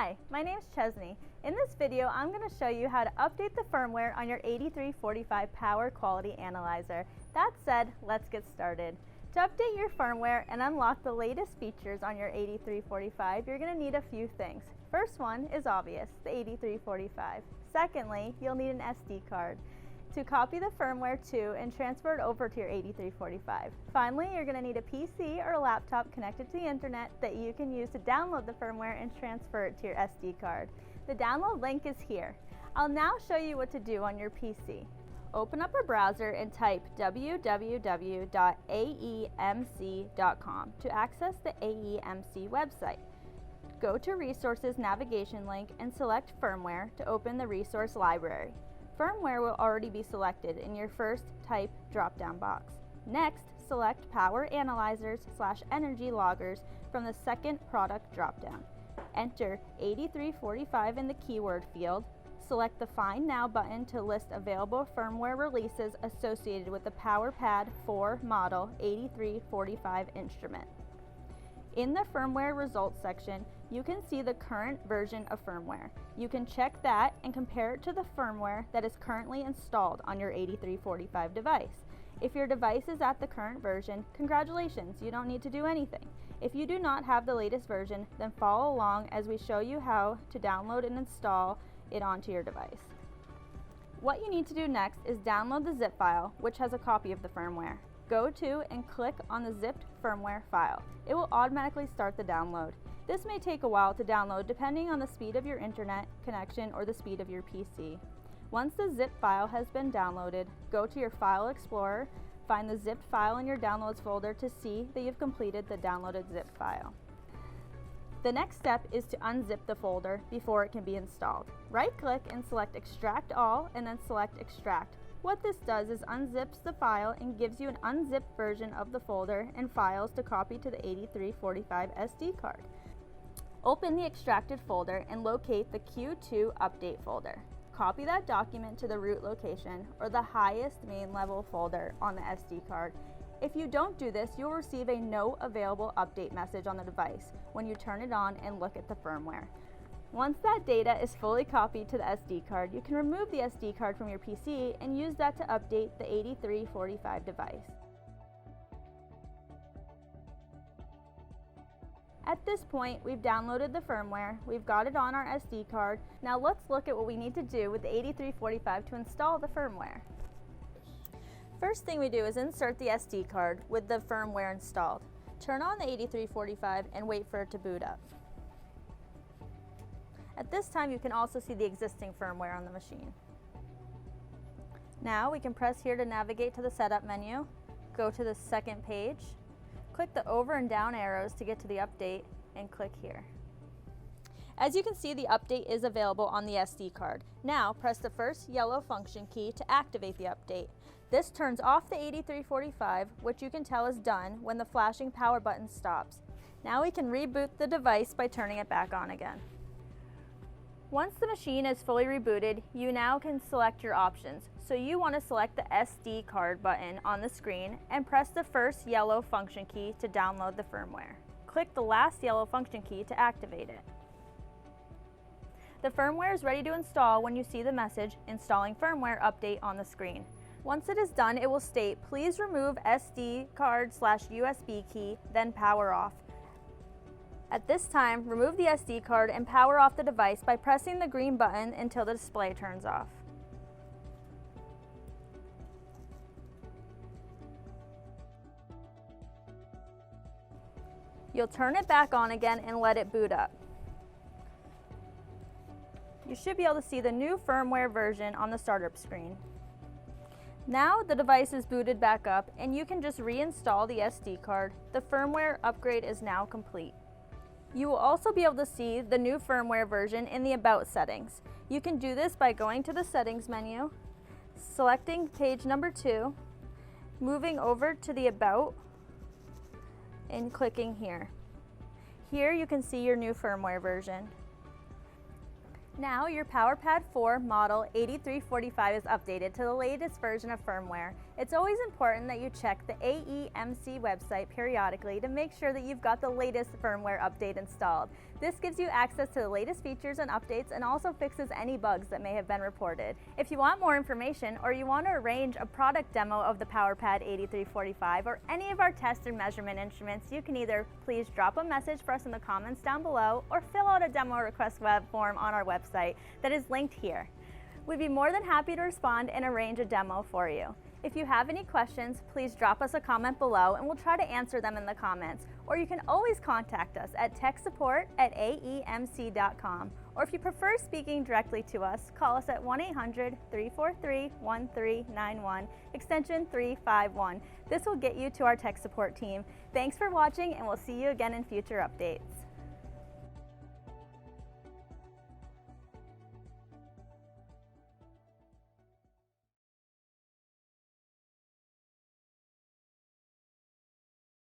Hi, my name's Chesney. In this video, I'm going to show you how to update the firmware on your 8345 Power Quality Analyzer. That said, let's get started. To update your firmware and unlock the latest features on your 8345, you're going to need a few things. First one is obvious, the 8345. Secondly, you'll need an SD card to copy the firmware to and transfer it over to your 8345. Finally, you're going to need a PC or a laptop connected to the internet that you can use to download the firmware and transfer it to your SD card. The download link is here. I'll now show you what to do on your PC. Open up a browser and type www.aemc.com to access the AEMC website. Go to Resources navigation link and select Firmware to open the resource library. Firmware will already be selected in your first type drop-down box. Next, select Power Analyzers/Energy Loggers from the second product drop-down. Enter 8345 in the keyword field. Select the Find Now button to list available firmware releases associated with the PowerPad IV model 8345 instrument. In the firmware results section, you can see the current version of firmware. You can check that and compare it to the firmware that is currently installed on your 8345 device. If your device is at the current version, congratulations, you don't need to do anything. If you do not have the latest version, then follow along as we show you how to download and install it onto your device. What you need to do next is download the zip file, which has a copy of the firmware. Go to and click on the zipped firmware file. It will automatically start the download. This may take a while to download depending on the speed of your internet connection or the speed of your PC. Once the zip file has been downloaded, go to your File Explorer, find the zipped file in your Downloads folder to see that you've completed the downloaded zip file. The next step is to unzip the folder before it can be installed. Right-click and select Extract All and then select Extract. What this does is unzips the file and gives you an unzipped version of the folder and files to copy to the 8345 SD card. Open the extracted folder and locate the Q2 update folder. Copy that document to the root location or the highest main level folder on the SD card. If you don't do this, you'll receive a no available update message on the device when you turn it on and look at the firmware. Once that data is fully copied to the SD card, you can remove the SD card from your PC and use that to update the 8345 device. At this point, we've downloaded the firmware, we've got it on our SD card. Now let's look at what we need to do with the 8345 to install the firmware. First thing we do is insert the SD card with the firmware installed. Turn on the 8345 and wait for it to boot up. At this time, you can also see the existing firmware on the machine. Now we can press here to navigate to the setup menu, go to the second page, click the over and down arrows to get to the update, and click here. As you can see, the update is available on the SD card. Now press the first yellow function key to activate the update. This turns off the 8345, which you can tell is done when the flashing power button stops. Now we can reboot the device by turning it back on again. Once the machine is fully rebooted, you now can select your options. So you want to select the SD card button on the screen and press the first yellow function key to download the firmware. Click the last yellow function key to activate it. The firmware is ready to install when you see the message Installing Firmware Update on the screen. Once it is done, it will state, please remove SD card/USB key, then power off. At this time, remove the SD card and power off the device by pressing the green button until the display turns off. You'll turn it back on again and let it boot up. You should be able to see the new firmware version on the startup screen. Now the device is booted back up and you can just reinstall the SD card. The firmware upgrade is now complete. You will also be able to see the new firmware version in the About settings. You can do this by going to the Settings menu, selecting page number 2, moving over to the About, and clicking here. Here you can see your new firmware version. Now your PowerPad IV model 8345 is updated to the latest version of firmware. It's always important that you check the AEMC website periodically to make sure that you've got the latest firmware update installed. This gives you access to the latest features and updates and also fixes any bugs that may have been reported. If you want more information or you want to arrange a product demo of the PowerPad 8345 or any of our test and measurement instruments, you can either please drop a message for us in the comments down below or fill out a demo request web form on our website that is linked here. We'd be more than happy to respond and arrange a demo for you. If you have any questions, please drop us a comment below and we'll try to answer them in the comments. Or you can always contact us at techsupport@aemc.com. Or if you prefer speaking directly to us, call us at 1-800-343-1391, extension 351. This will get you to our tech support team. Thanks for watching and we'll see you again in future updates.